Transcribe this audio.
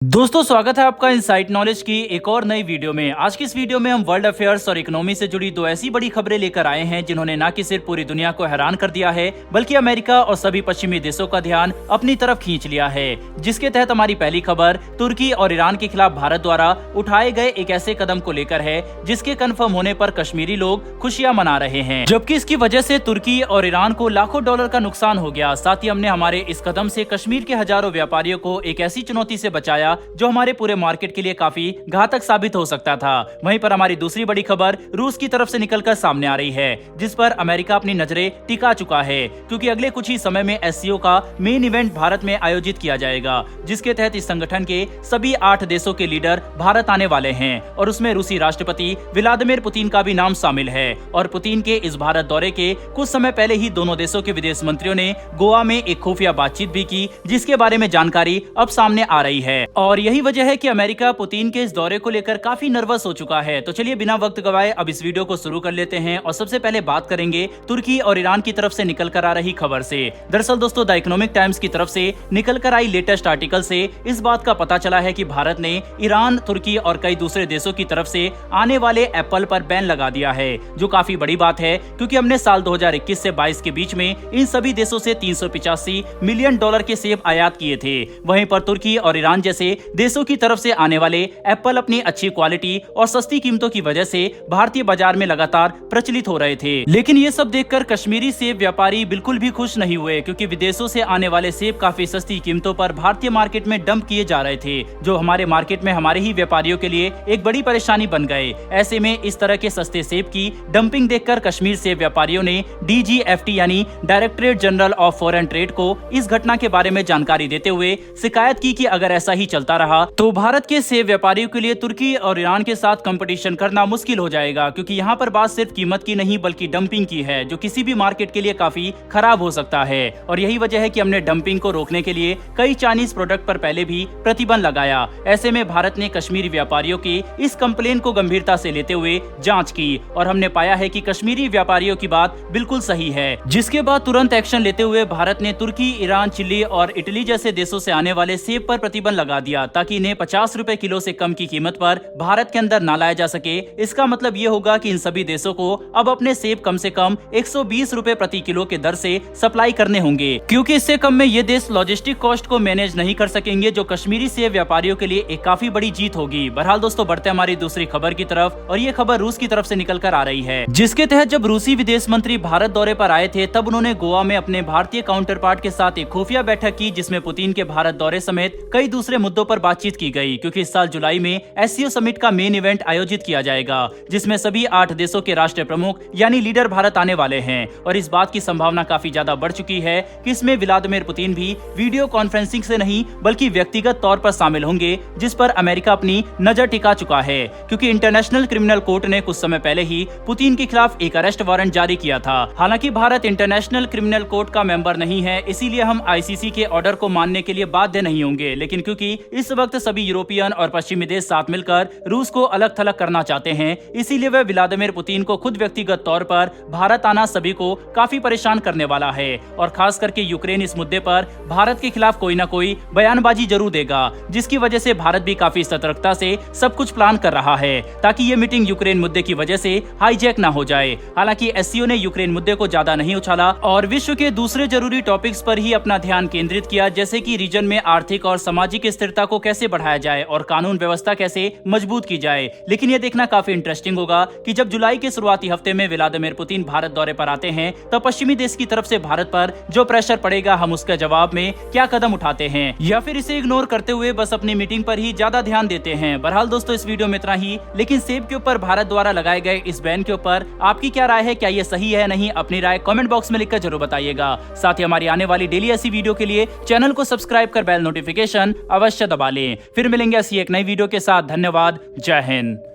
दोस्तों स्वागत है आपका इनसाइट नॉलेज की एक और नई वीडियो में। आज की इस वीडियो में हम वर्ल्ड अफेयर्स और इकोनॉमी से जुड़ी दो ऐसी बड़ी खबरें लेकर आए हैं जिन्होंने न कि सिर्फ पूरी दुनिया को हैरान कर दिया है बल्कि अमेरिका और सभी पश्चिमी देशों का ध्यान अपनी तरफ खींच लिया है। जिसके तहत हमारी पहली खबर तुर्की और ईरान के खिलाफ भारत द्वारा उठाए गए एक ऐसे कदम को लेकर है जिसके कन्फर्म होने पर कश्मीरी लोग खुशियां मना रहे हैं, जबकि इसकी वजह से तुर्की और ईरान को लाखों डॉलर का नुकसान हो गया। साथ ही हमने हमारे इस कदम से कश्मीर के हजारों व्यापारियों को एक ऐसी चुनौती से बचाया जो हमारे पूरे मार्केट के लिए काफी घातक साबित हो सकता था। वहीं पर हमारी दूसरी बड़ी खबर रूस की तरफ से निकलकर सामने आ रही है, जिस पर अमेरिका अपनी नजरें टिका चुका है क्योंकि अगले कुछ ही समय में एससीओ का मेन इवेंट भारत में आयोजित किया जाएगा, जिसके तहत इस संगठन के सभी 8 देशों के लीडर भारत आने वाले हैं और उसमें रूसी राष्ट्रपति व्लादिमीर पुतिन का भी नाम शामिल है। और पुतिन के इस भारत दौरे के कुछ समय पहले ही दोनों देशों के विदेश मंत्रियों ने गोवा में एक खुफिया बातचीत भी की, जिसके बारे में जानकारी अब सामने आ रही है। और यही वजह है कि अमेरिका पुतिन के इस दौरे को लेकर काफी नर्वस हो चुका है। तो चलिए बिना वक्त गवाए अब इस वीडियो को शुरू कर लेते हैं और सबसे पहले बात करेंगे तुर्की और ईरान की तरफ से निकल कर आ रही खबर से। दरअसल दोस्तों द इकोनॉमिक टाइम्स की तरफ से निकल कर आई लेटेस्ट आर्टिकल से इस बात का पता चला है कि भारत ने ईरान, तुर्की और कई दूसरे देशों की तरफ से आने वाले एप्पल पर बैन लगा दिया है, जो काफी बड़ी बात है क्योंकि हमने साल 2021 से 22 के बीच में इन सभी देशों से 385 मिलियन डॉलर के सेब आयात किए थे। वहीं पर तुर्की और ईरान जैसे देशों की तरफ से आने वाले एप्पल अपनी अच्छी क्वालिटी और सस्ती कीमतों की वजह से भारतीय बाजार में लगातार प्रचलित हो रहे थे। लेकिन ये सब देखकर कश्मीरी सेब व्यापारी बिल्कुल भी खुश नहीं हुए क्योंकि विदेशों से आने वाले सेब काफी सस्ती कीमतों पर भारतीय मार्केट में डंप किए जा रहे थे, जो हमारे मार्केट में हमारे ही व्यापारियों के लिए एक बड़ी परेशानी बन गए। ऐसे में इस तरह के सस्ते सेब की डंपिंग देखकर कश्मीर सेब व्यापारियों ने DGFT यानी directorate general of foreign trade को इस घटना के बारे में जानकारी देते हुए शिकायत की कि अगर ऐसा ही चलता रहा तो भारत के सेब व्यापारियों के लिए तुर्की और ईरान के साथ कंपटीशन करना मुश्किल हो जाएगा, क्योंकि यहाँ पर बात सिर्फ कीमत की नहीं बल्कि डंपिंग की है, जो किसी भी मार्केट के लिए काफी खराब हो सकता है। और यही वजह है कि हमने डंपिंग को रोकने के लिए कई चाइनीज प्रोडक्ट पर पहले भी प्रतिबंध लगाया। ऐसे में भारत ने कश्मीरी व्यापारियों की इस कंप्लेन को गंभीरता से लेते हुए जाँच की और हमने पाया है कि कश्मीरी व्यापारियों की बात बिल्कुल सही है, जिसके बाद तुरंत एक्शन लेते हुए भारत ने तुर्की, ईरान, चिली और इटली जैसे देशों से आने वाले सेब पर प्रतिबंध लगा दिया ताकि इन्हें 50 रुपए किलो से कम की कीमत पर भारत के अंदर ना लाया जा सके। इसका मतलब ये होगा कि इन सभी देशों को अब अपने सेब कम से कम 120 रुपए प्रति किलो के दर से सप्लाई करने होंगे, क्योंकि इससे कम में ये देश लॉजिस्टिक कॉस्ट को मैनेज नहीं कर सकेंगे, जो कश्मीरी सेब व्यापारियों के लिए एक काफी बड़ी जीत होगी। बहरहाल दोस्तों बढ़ते हमारी दूसरी खबर की तरफ, और ये खबर रूस की तरफ से निकल कर आ रही है, जिसके तहत जब रूसी विदेश मंत्री भारत दौरे पर आए थे तब उन्होंने गोवा में अपने भारतीय काउंटर पार्ट के साथ एक खुफिया बैठक की, जिसमें पुतिन के भारत दौरे समेत कई दूसरे मुद्दों पर बातचीत की गई, क्योंकि इस साल जुलाई में एससीओ समिट का मेन इवेंट आयोजित किया जाएगा, जिसमें सभी 8 देशों के राष्ट्र प्रमुख यानी लीडर भारत आने वाले हैं। और इस बात की संभावना काफी ज्यादा बढ़ चुकी है कि इसमें व्लादिमीर पुतिन भी वीडियो कॉन्फ्रेंसिंग से नहीं बल्कि व्यक्तिगत तौर पर शामिल होंगे, जिस पर अमेरिका अपनी नजर टिका चुका है, क्योंकि इंटरनेशनल क्रिमिनल कोर्ट ने कुछ समय पहले ही पुतिन के खिलाफ एक अरेस्ट वारंट जारी किया था। हालांकि भारत इंटरनेशनल क्रिमिनल कोर्ट का मेंबर नहीं है, इसीलिए हम ICC के ऑर्डर को मानने के लिए बाध्य नहीं होंगे। लेकिन क्योंकि इस वक्त सभी यूरोपियन और पश्चिमी देश साथ मिलकर रूस को अलग थलग करना चाहते हैं, इसीलिए वह व्लादिमीर पुतिन को खुद व्यक्तिगत तौर पर भारत आना सभी को काफी परेशान करने वाला है। और खास करके यूक्रेन इस मुद्दे पर भारत के खिलाफ कोई ना कोई बयानबाजी जरूर देगा, जिसकी वजह से भारत भी काफी सतर्कता से सब कुछ प्लान कर रहा है ताकि ये मीटिंग यूक्रेन मुद्दे की वजह से हाईजैक ना हो जाए। हालांकि एससीओ ने यूक्रेन मुद्दे को ज्यादा नहीं उछाला और विश्व के दूसरे जरूरी टॉपिक्स पर ही अपना ध्यान केंद्रित किया, जैसे कि रीजन में आर्थिक और सामाजिक स्थिरता को कैसे बढ़ाया जाए और कानून व्यवस्था कैसे मजबूत की जाए। लेकिन ये देखना काफी इंटरेस्टिंग होगा कि जब जुलाई के शुरुआती हफ्ते में व्लादिमीर पुतिन भारत दौरे पर आते हैं तब पश्चिमी देश की तरफ से भारत पर जो प्रेशर पड़ेगा, हम उसके जवाब में क्या कदम उठाते हैं या फिर इसे इग्नोर करते हुए बस अपनी मीटिंग पर ही ज्यादा ध्यान देते हैं। बहरहाल दोस्तों इस वीडियो में इतना ही, लेकिन सेब के ऊपर भारत द्वारा लगाए गए इस बैन के ऊपर आपकी क्या राय है? क्या ये सही है नहीं? अपनी राय कमेंट बॉक्स में लिखकर जरूर बताइएगा। साथ ही हमारी आने वाली डेली ऐसी वीडियो के लिए चैनल को सब्सक्राइब कर बेल नोटिफिकेशन अवश्य दबा लें। फिर मिलेंगे ऐसी एक नई वीडियो के साथ। धन्यवाद। जय हिंद।